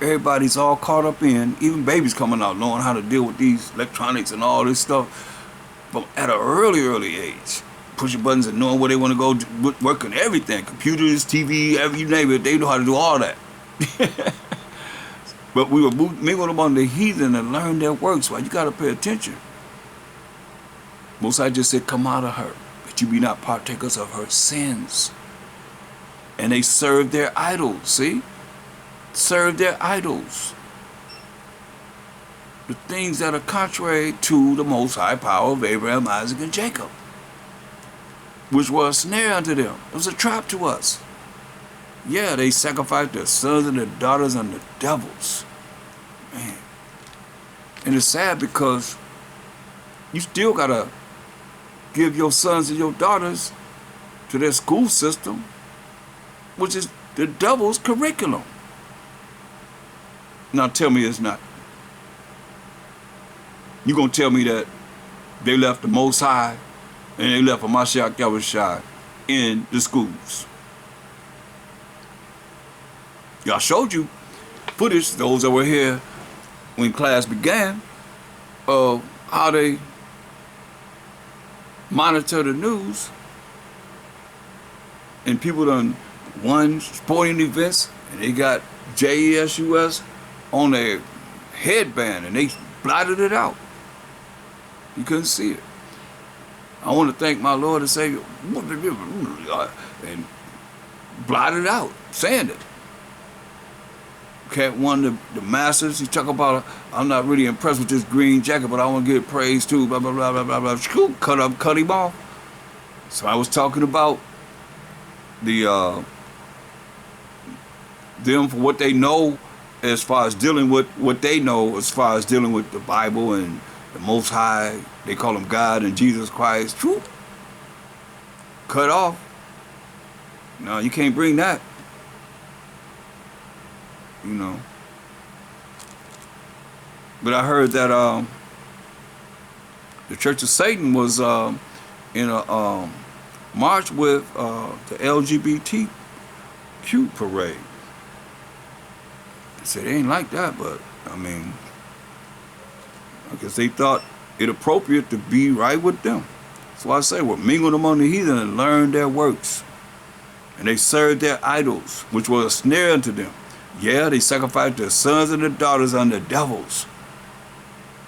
everybody's all caught up in, even babies coming out knowing how to deal with these electronics and all this stuff from at an early age. Pushing buttons and knowing where they want to go, working everything, computers, TV, you name it, they know how to do all that. But we were mingling among the heathen and learn their works. Well, you got to pay attention. Most I just said, come out of her, that you be not partakers of her sins. And they serve their idols, see? Serve their idols. The things that are contrary to the most high power of Abraham, Isaac, and Jacob, which were a snare unto them. It was a trap to us. Yeah, they sacrificed their sons and their daughters unto devils. Man. And it's sad because you still got to give your sons and your daughters to their school system, which is the devil's curriculum. Now tell me it's not. You gonna tell me that they left the Most High and they left a Mashiach Yahushua in the schools? Y'all showed you footage, those that were here when class began, of how they monitor the news, and people done won sporting events and they got JESUS on their headband and they blotted it out. You couldn't see it. I want to thank my Lord and Savior and blotted out, saying it. Okay, one of the masters, he talk about, I'm not really impressed with this green jacket, but I want to give praise too, blah, blah, blah, blah, blah, blah. Cut him off. So I was talking about them for what they know as far as dealing with what they know as far as dealing with the Bible and the Most High. They call him God and Jesus Christ. Whew. Cut off. No, you can't bring that. You know. But I heard that the Church of Satan was in a march with the LGBTQ parade. They said it ain't like that, but I mean, I guess they thought it appropriate to be right with them. That's why I say we're mingled among the heathen and learn their works. And they served their idols, which was a snare unto them. Yeah, they sacrificed their sons and their daughters unto devils.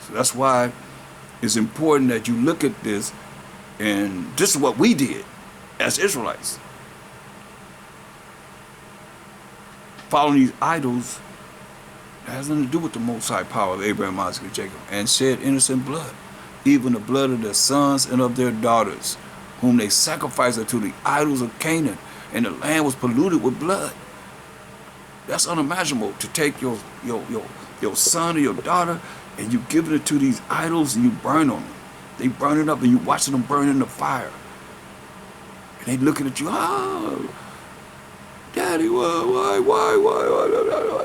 So that's why it's important that you look at this, and this is what we did as Israelites. Following these idols that has nothing to do with the Most High power of Abraham, Isaac, and Jacob, and shed innocent blood, even the blood of their sons and of their daughters, whom they sacrificed unto the idols of Canaan, and the land was polluted with blood. That's unimaginable, to take your son or your daughter and you give it to these idols and you burn on them. They burn it up and you watching them burn in the fire. And they looking at you, oh, Daddy, why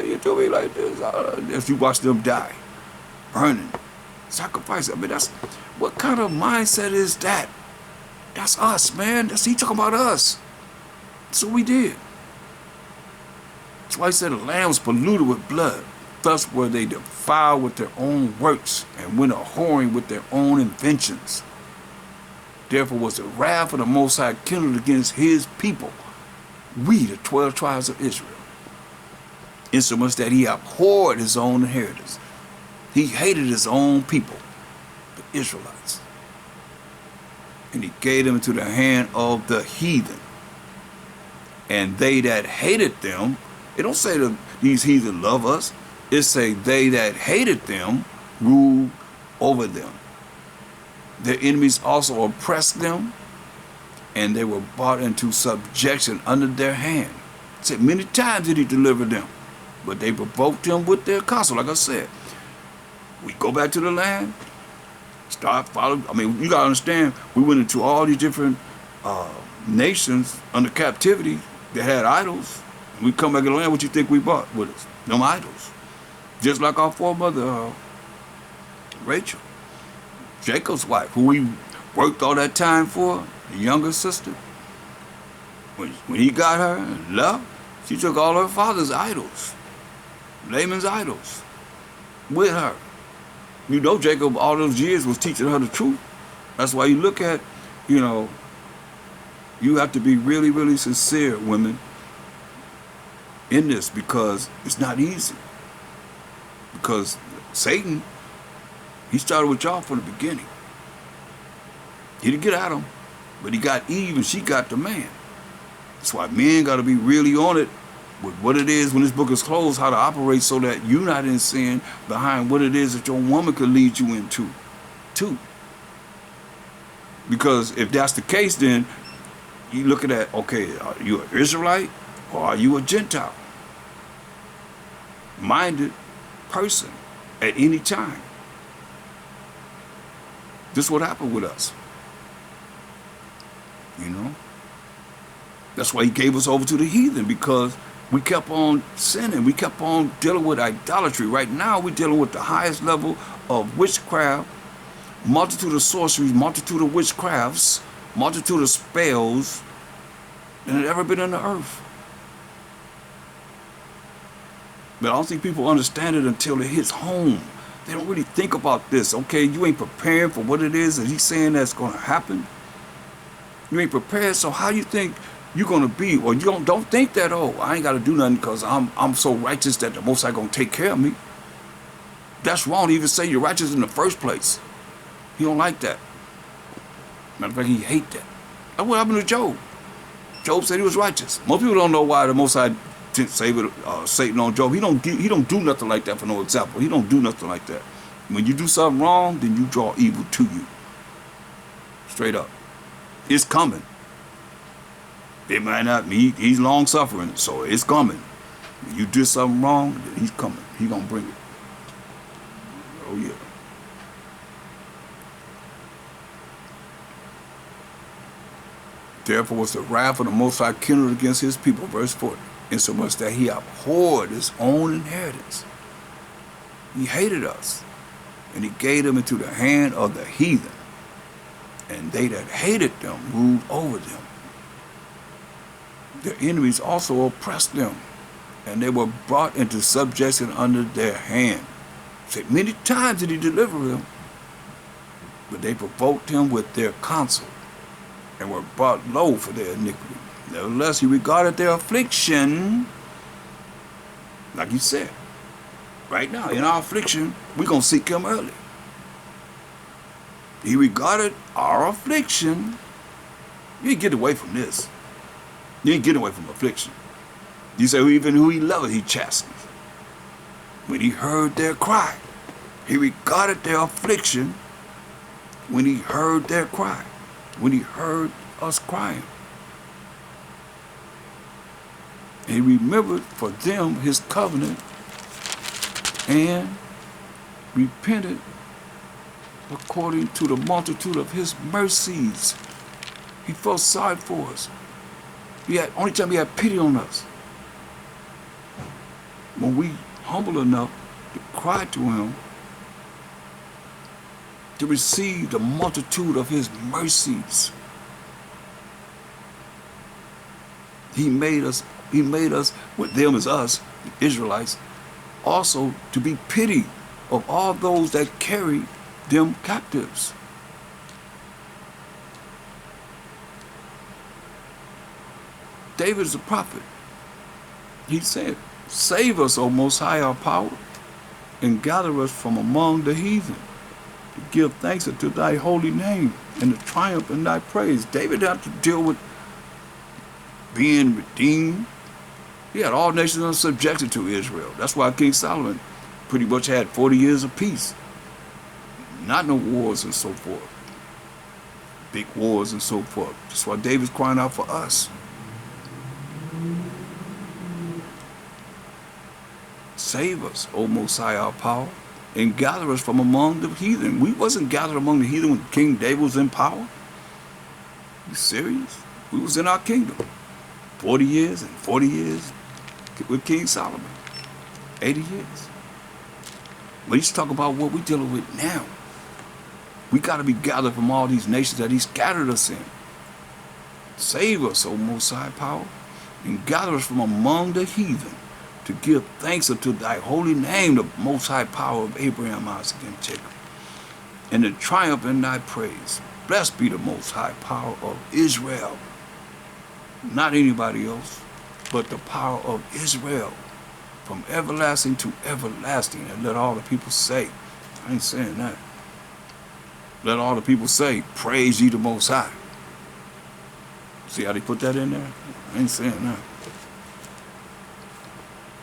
you do me like this? As you watch them die, burning, sacrifice. I mean, that's, what kind of mindset is that? That's us, man. He talking about us. That's what we did. That's why he said the land was polluted with blood. Thus were they defiled with their own works, and went a-whoring with their own inventions. Therefore was the wrath of the Most High kindled against his people, we, the 12 tribes of Israel, insomuch that he abhorred his own inheritance. He hated his own people, the Israelites, and he gave them into the hand of the heathen. And they that hated them, it don't say that these heathen love us. It say they that hated them ruled over them. Their enemies also oppressed them, and they were brought into subjection under their hand. It said many times did he deliver them, but they provoked him with their counsel. Like I said, we go back to the land, start following. I mean, you gotta understand, we went into all these different nations under captivity that had idols. We come back in the land, what you think we bought with us? Them idols. Just like our foremother, Rachel, Jacob's wife, who we worked all that time for, the younger sister. When he got her and left, she took all her father's idols. Laman's idols with her. You know, Jacob all those years was teaching her the truth. That's why you look at, you know, you have to be really, really sincere, women, in this, because it's not easy. Because Satan, he started with y'all from the beginning. He didn't get at him, but he got Eve and she got the man. That's why men got to be really on it with what it is when this book is closed, how to operate so that you're not in sin behind what it is that your woman could lead you into, too. Because if that's the case, then you look at that, okay, are you an Israelite or are you a Gentile minded person at any time? This is what happened with us. You know? That's why he gave us over to the heathen, because we kept on sinning. We kept on dealing with idolatry. Right now, we're dealing with the highest level of witchcraft, multitude of sorceries, multitude of witchcrafts, multitude of spells than had ever been on the earth. But I don't think people understand it until it hits home. They don't really think about this. Okay, you ain't preparing for what it is that he's saying that's going to happen. You ain't prepared, so how you think you're going to be? Or you don't think that, oh, I ain't got to do nothing because I'm so righteous that the Most High going to take care of me. That's wrong to even say you're righteous in the first place. He don't like that. Matter of fact, he hate that. That's what happened to Job. Job said he was righteous. Most people don't know why the Most High didn't save Satan on Job. He don't do nothing like that for no example. He don't do nothing like that. When you do something wrong, then you draw evil to you. Straight up. It's coming. It might not be. He's long suffering, so it's coming. When you did something wrong, then he's coming. He's gonna bring it. Oh yeah. Therefore was the wrath of the Most High kindled against his people, verse 40, insomuch that he abhorred his own inheritance. He hated us, and he gave them into the hand of the heathen, and they that hated them ruled over them. Their enemies also oppressed them, and they were brought into subjection under their hand. So many times did he deliver them, but they provoked him with their counsel, and were brought low for their iniquity. Nevertheless, he regarded their affliction, like he said. Right now, in our affliction, we're going to seek him early. He regarded our affliction. You ain't get away from this. You ain't getting away from affliction. You say, even who he loved, he chastened. When he heard their cry, he regarded their affliction when he heard their cry. When he heard us crying. And he remembered for them his covenant and repented according to the multitude of his mercies. He felt sorry for us. Only time he had pity on us. When we humble enough to cry to him, to receive the multitude of his mercies. He made us, with them as us, the Israelites, also to be pity of all those that carry them captives. David is a prophet. He said, save us, O Most High, our power, and gather us from among the heathen, to give thanks unto thy holy name and to triumph in thy praise. David had to deal with being redeemed. He had all nations under subjection to Israel. That's why King Solomon pretty much had 40 years of peace. Not no wars and so forth. Big wars and so forth. That's why David's crying out for us. Save us, O Most High, our power, and gather us from among the heathen. We wasn't gathered among the heathen when King David was in power. You serious? We was in our kingdom. 40 years and 40 years with King Solomon. 80 years. But he's talking about what we're dealing with now. We got to be gathered from all these nations that he's scattered us in. Save us, O Most High power, and gather us from among the heathen, to give thanks unto thy holy name, the most high power of Abraham, Isaac, and Jacob, and to triumph in thy praise. Blessed be the most high power of Israel. Not anybody else, but the power of Israel, from everlasting to everlasting. And let all the people say, I ain't saying that. Let all the people say, praise ye the Most High. See how they put that in there? I ain't saying that.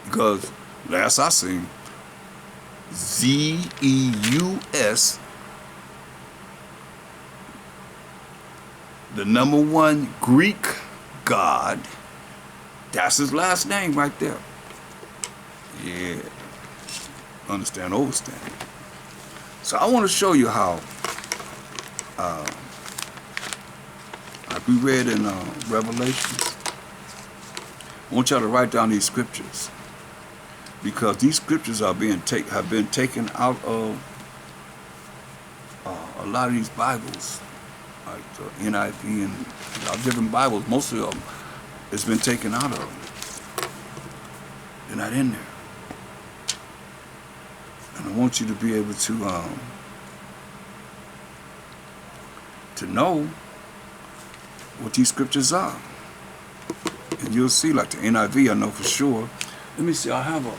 Because last I seen, Zeus, the number one Greek god, that's his last name right there. Yeah. Understand, overstand. So I want to show you how, like we read in Revelations, I want y'all to write down these scriptures, because these scriptures are have been taken out of a lot of these Bibles, like the NIV and different Bibles. Most of them, it's been taken out of them. They're not in there. And I want you to be able to know what these scriptures are. And you'll see, like the NIV, I know for sure. Let me see, I have a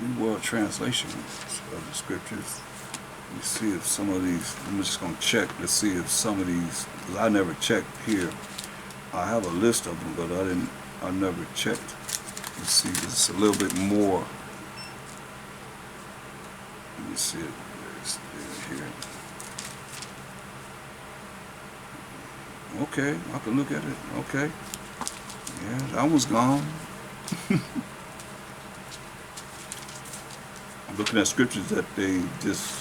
New World Translation of the scriptures. Let me see if some of these, I'm just going to check to see if some of these, because I never checked here. I have a list of them, but I never checked. Let's see, it's a little bit more. Let me see it. There's here. Okay, I can look at it. Okay. Yeah, that one's gone. I'm looking at scriptures that they just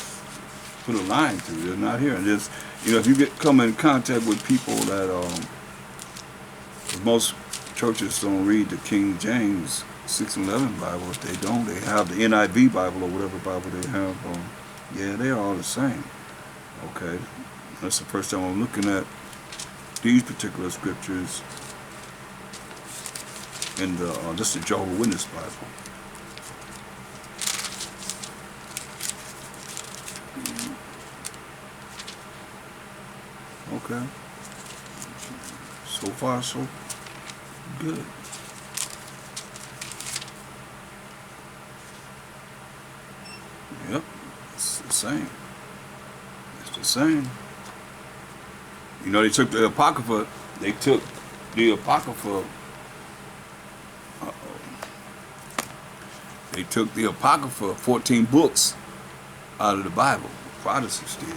put a line through. They're not here. And just, if you come in contact with people that, most churches don't read the King James 6:11 Bible. If they don't, they have the NIV Bible or whatever Bible they have. Yeah, they're all the same. Okay, that's the first time I'm looking at these particular scriptures in just the Jehovah's Witness Bible. Okay. So far, so good. Yep, it's the same. It's the same. They took the Apocrypha. They took the Apocrypha. They took the Apocrypha, 14 books, out of the Bible. Protestants did.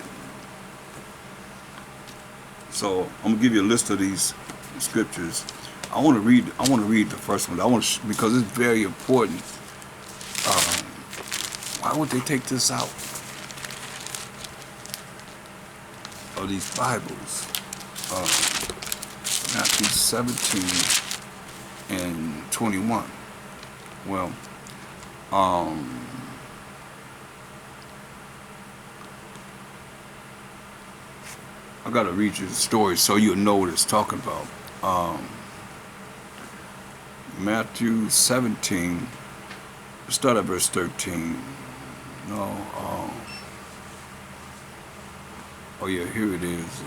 So I'm gonna give you a list of these scriptures. I want to read the first one. Because it's very important. Why would they take this out of these Bibles? Matthew 17 and 21. Well, I gotta read you the story so you'll know what it's talking about. Matthew 17, start at verse 13. No, oh yeah, here it is.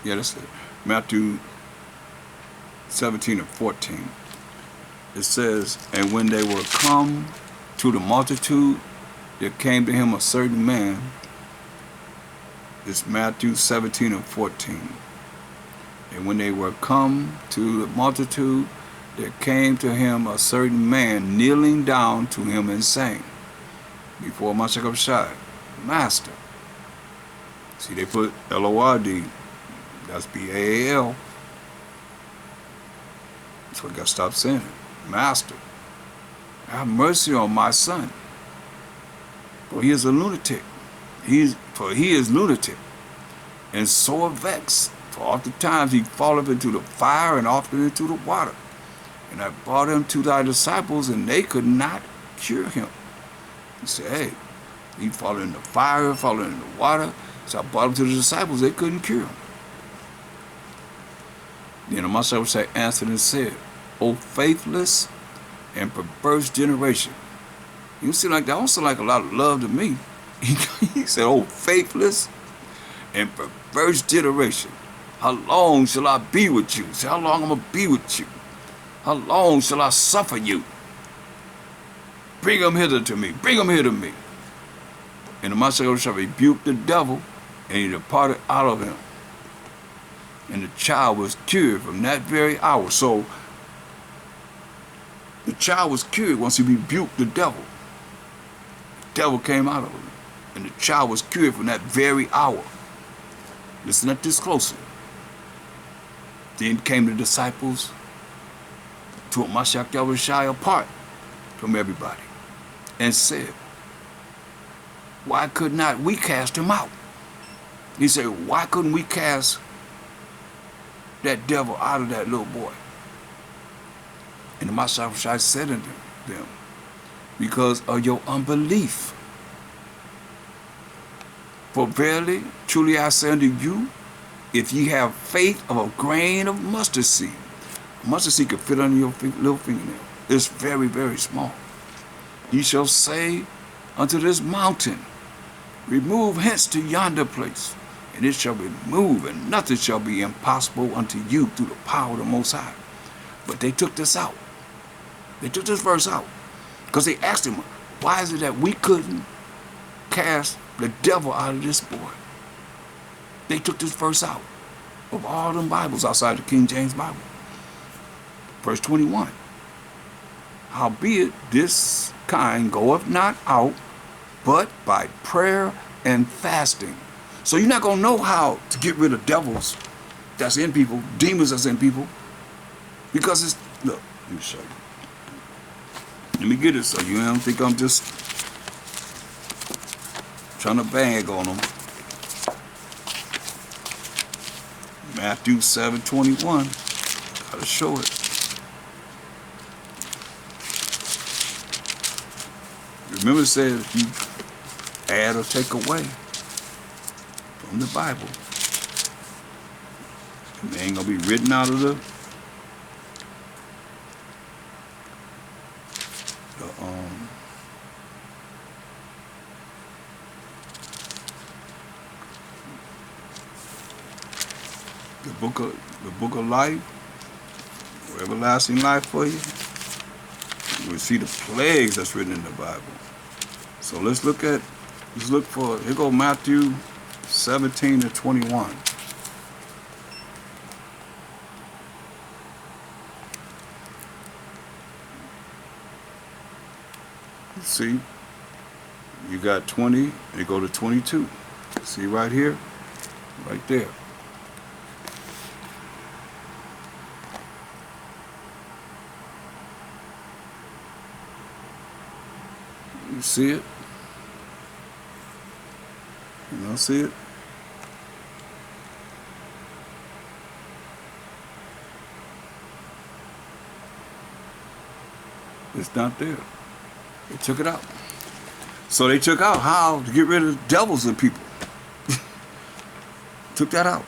Yeah, that's it. Matthew 17 and 14. It says, and when they were come to the multitude, there came to him a certain man. It's Matthew 17 and 14. And when they were come to the multitude, there came to him a certain man kneeling down to him and saying, before Mashiach Shai, Master. See, they put L-O-R-D. That's B-A-A-L. So we got to stop saying it. Master, have mercy on my son, for he is a lunatic. He is lunatic, and sore vexed. For oftentimes he falleth into the fire, and often into the water. And I brought him to thy disciples, and they could not cure him. He said, hey, he fallen in the fire, fallen in the water. So I brought him to the disciples, they couldn't cure him. Then the Master answered and said, O faithless and perverse generation. You seem like that don't sound like a lot of love to me. He said, "Oh, faithless and perverse generation. How long shall I be with you?" Say, how long I'm gonna be with you? How long shall I suffer you? Bring him hither to me. Bring him here to me. And the Mashiach shall rebuke the devil, and he departed out of him. And the child was cured from that very hour. So the child was cured once he rebuked the devil. The devil came out of him. And the child was cured from that very hour. Listen at this closely. Then came the disciples, took Mashiach Yahushua apart from everybody, and said, "Why could not we cast him out?" He said, "Why couldn't we cast that devil out of that little boy?" And the Mashiach Yahushua said unto them, "Because of your unbelief. For verily, truly I say unto you, if ye have faith of a grain of mustard seed," mustard seed could fit under your little fingernail. It's very, very small. "Ye shall say unto this mountain, remove hence to yonder place, and it shall remove, and nothing shall be impossible unto you through the power of the Most High." But they took this out. They took this verse out because they asked him, "Why is it that we couldn't cast the devil out of this boy?" They took this verse out of all them Bibles outside the King James Bible. Verse 21. "Howbeit this kind goeth not out, but by prayer and fasting." So you're not going to know how to get rid of devils that's in people, demons that's in people, because it's, look, let me show you. Let me get it so you don't think I'm just trying to bang on them. Matthew 7:21. Gotta show it. Remember it says if you add or take away from the Bible, it ain't gonna be written out of the book of life, or everlasting life for you. You will see the plagues that's written in the Bible. So let's look for, here go Matthew 17:21. See, you got 20, they go to 22. See right here, right there. You see it? You don't see it? It's not there. They took it out. So they took out how to get rid of devils in people. Took that out.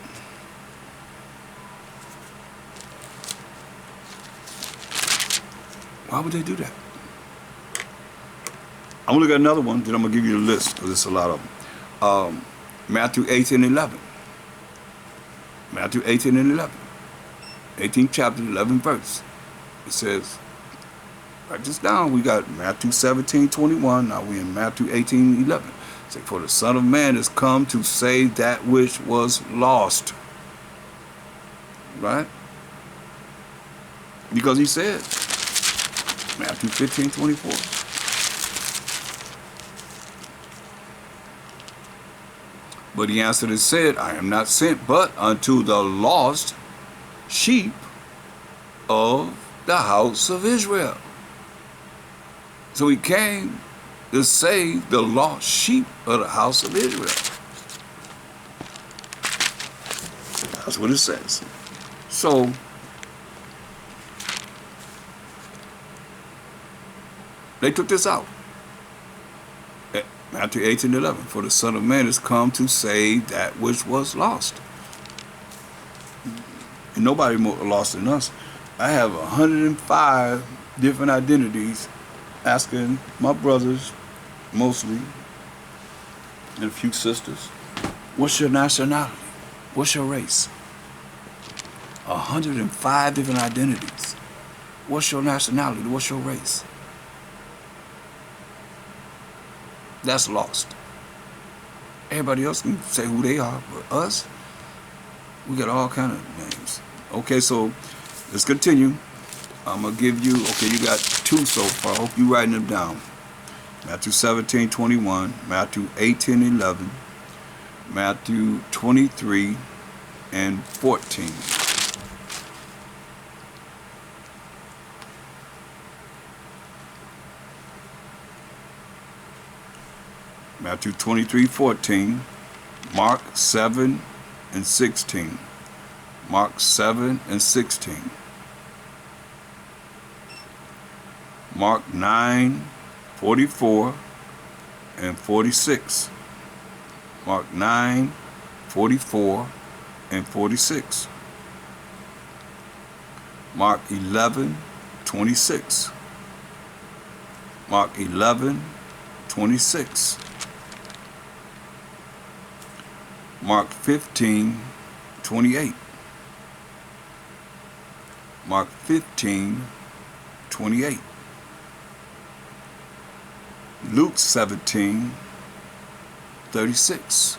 Why would they do that? I'm going to look at another one, then I'm going to give you the list, because there's a lot of them. Matthew 18:11. Matthew 18:11. 18th chapter, 11th verse. It says, write this down. We got Matthew 17:21. Now we're in Matthew 18:11. It says, "For the Son of Man is come to save that which was lost." Right? Because he said, Matthew 15:24. But he answered and said, "I am not sent but unto the lost sheep of the house of Israel." So he came to save the lost sheep of the house of Israel. That's what it says. So they took this out. Matthew 18:11. "For the Son of Man is come to save that which was lost." And nobody more lost than us. I have 105 different identities, asking my brothers, mostly, and a few sisters, what's your nationality? What's your race? 105 different identities. What's your nationality? What's your race? That's lost. Everybody else can say who they are, but us, we got all kind of names. Okay, so let's continue. I'm going to give you, okay, you got 2 so far. I hope you're writing them down. Matthew 17:21, Matthew 18:11, Matthew 23 and 14. Matthew 23:14, Mark 7 and 16. Mark 7 and 16. Mark 9:44 and 46. Mark 9:44 and 46. Mark 11:26. Mark 11:26. Mark 15:28. Mark 15:28. Luke 17:36.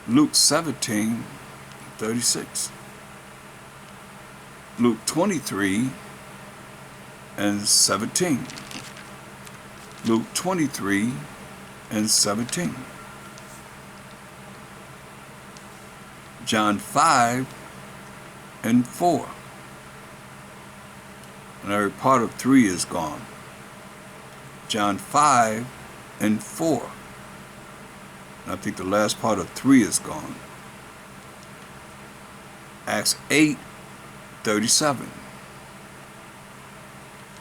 Luke 17:36. Luke 23 and 17. Luke 23 and 17. John 5 and 4. And every part of 3 is gone. John 5 and 4. And I think the last part of 3 is gone. Acts 8:37.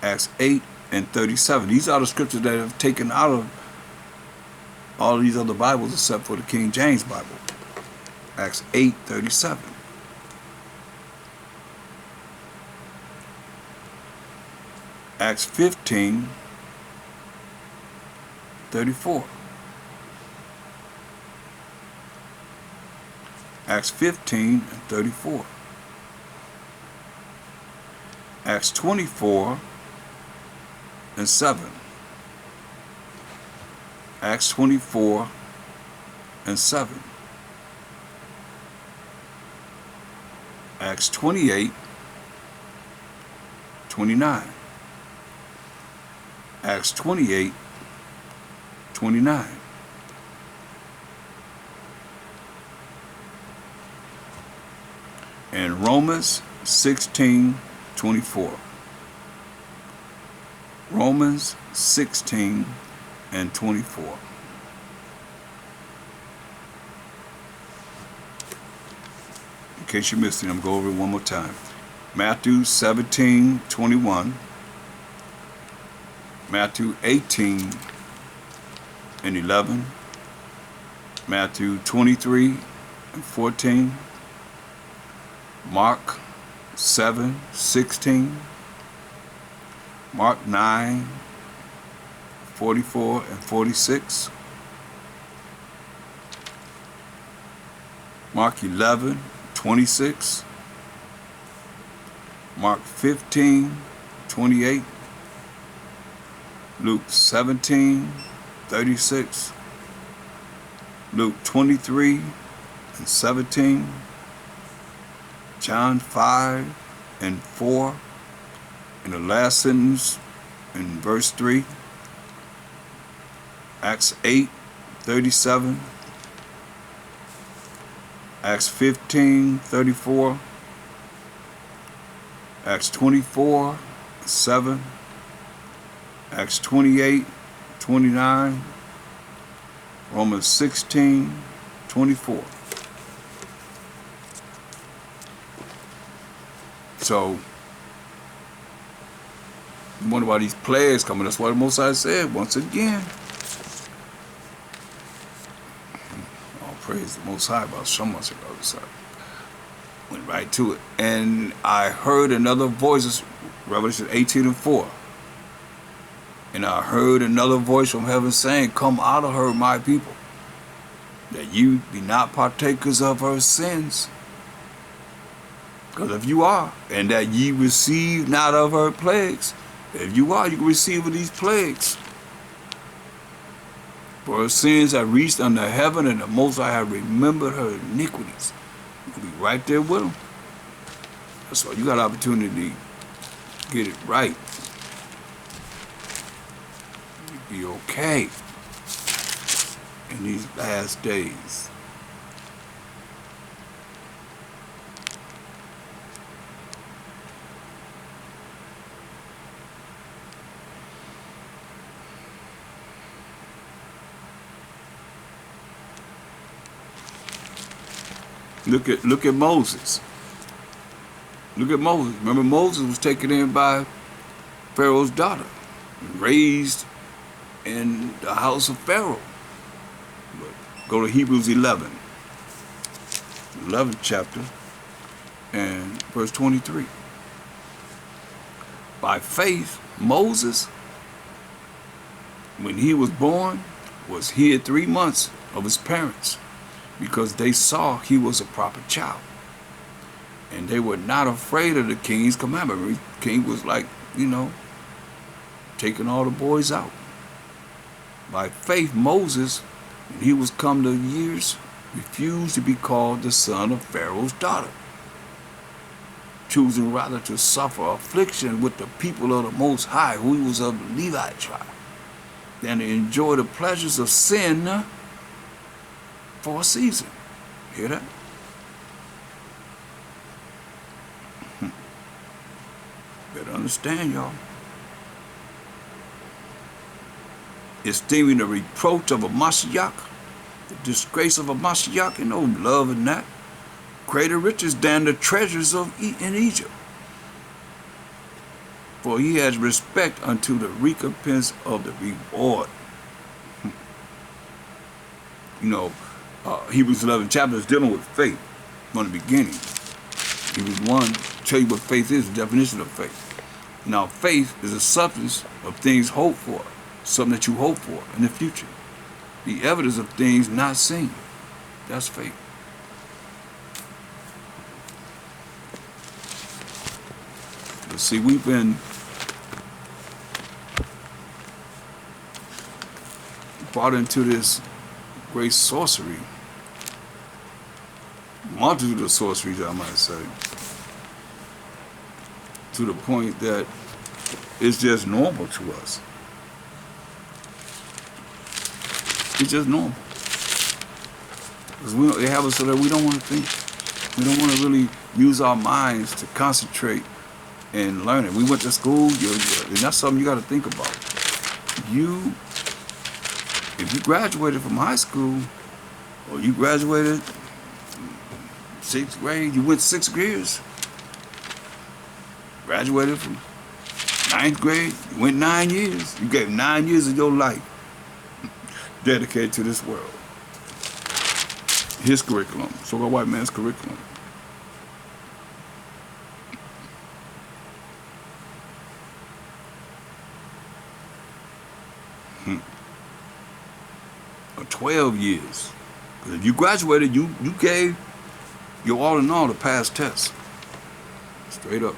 Acts 8 and 37. These are the scriptures that have taken out of all of these other Bibles except for the King James Bible. Acts 8:37. Acts 15:34. Acts 15:34. Acts 24 and 7. Acts 24 and 7. Acts 28:29. Acts 28:29. And Romans 16:24. Romans 16 and 24. In case you missed it, I'm going to go over it one more time. Matthew 17:21. Matthew 18 and 11. Matthew 23 and 14. Mark 7:16. Mark 9:44 and 46. Mark 11:26. Mark 15:28. Luke 17:36. Luke 23 and 17. John 5 and 4. In the last sentence in verse 3. Acts 8:37. Acts 15:34. Acts 24:7. Acts 28:29. Romans 16:24. So, you wonder why these plagues coming. That's why the Most High said, once again, all praise the Most High about some months ago. Went right to it. And I heard another voice, Revelation 18:4. And I heard another voice from heaven saying, "Come out of her, my people, that you be not partakers of her sins. Because if you are, and that ye receive not of her plagues, if you are, you can receive of these plagues. For her sins have reached unto heaven, and the Most High have remembered her iniquities." You'll be right there with them. That's why you got an opportunity to get it right. You'll be okay in these last days. Look at Moses. Look at Moses. Remember, Moses was taken in by Pharaoh's daughter, raised in the house of Pharaoh. But go to Hebrews 11th chapter, and verse 23. By faith, Moses, when he was born, was hid 3 months of his parents, because they saw he was a proper child. And they were not afraid of the king's commandment. The king was like, taking all the boys out. By faith, Moses, when he was come to years, refused to be called the son of Pharaoh's daughter, choosing rather to suffer affliction with the people of the Most High, who was of the Levite tribe, than to enjoy the pleasures of sin for a season. Hear that? Better understand, y'all. Esteeming the reproach of a Mashiach, the disgrace of a Mashiach, and no love in that, greater riches than the treasures in Egypt. For he has respect unto the recompense of the reward. Hebrews 11 chapter is dealing with faith from the beginning. Hebrews 1 tell you what faith is, the definition of faith. Now, faith is a substance of things hoped for, something that you hope for in the future. The evidence of things not seen. That's faith. But see, we've been brought into this great sorcery, multitude of sorceries, I might say, to the point that it's just normal to us. It's just normal. Because they have us so that we don't want to think. We don't want to really use our minds to concentrate and learn it. We went to school, and that's something you got to think about. If you graduated from high school, or you graduated 6th grade, you went 6 years, graduated from 9th grade, you went 9 years. You gave 9 years of your life dedicated to this world. His curriculum, so-called white man's curriculum. Or 12 years. Because if you graduated, you gave your all in all to pass tests. Straight up.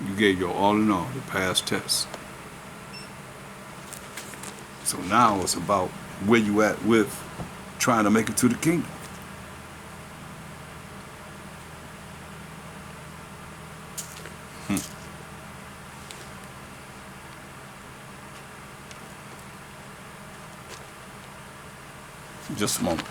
You gave your all in all to pass tests. So now it's about where you at with trying to make it to the kingdom. Just a moment.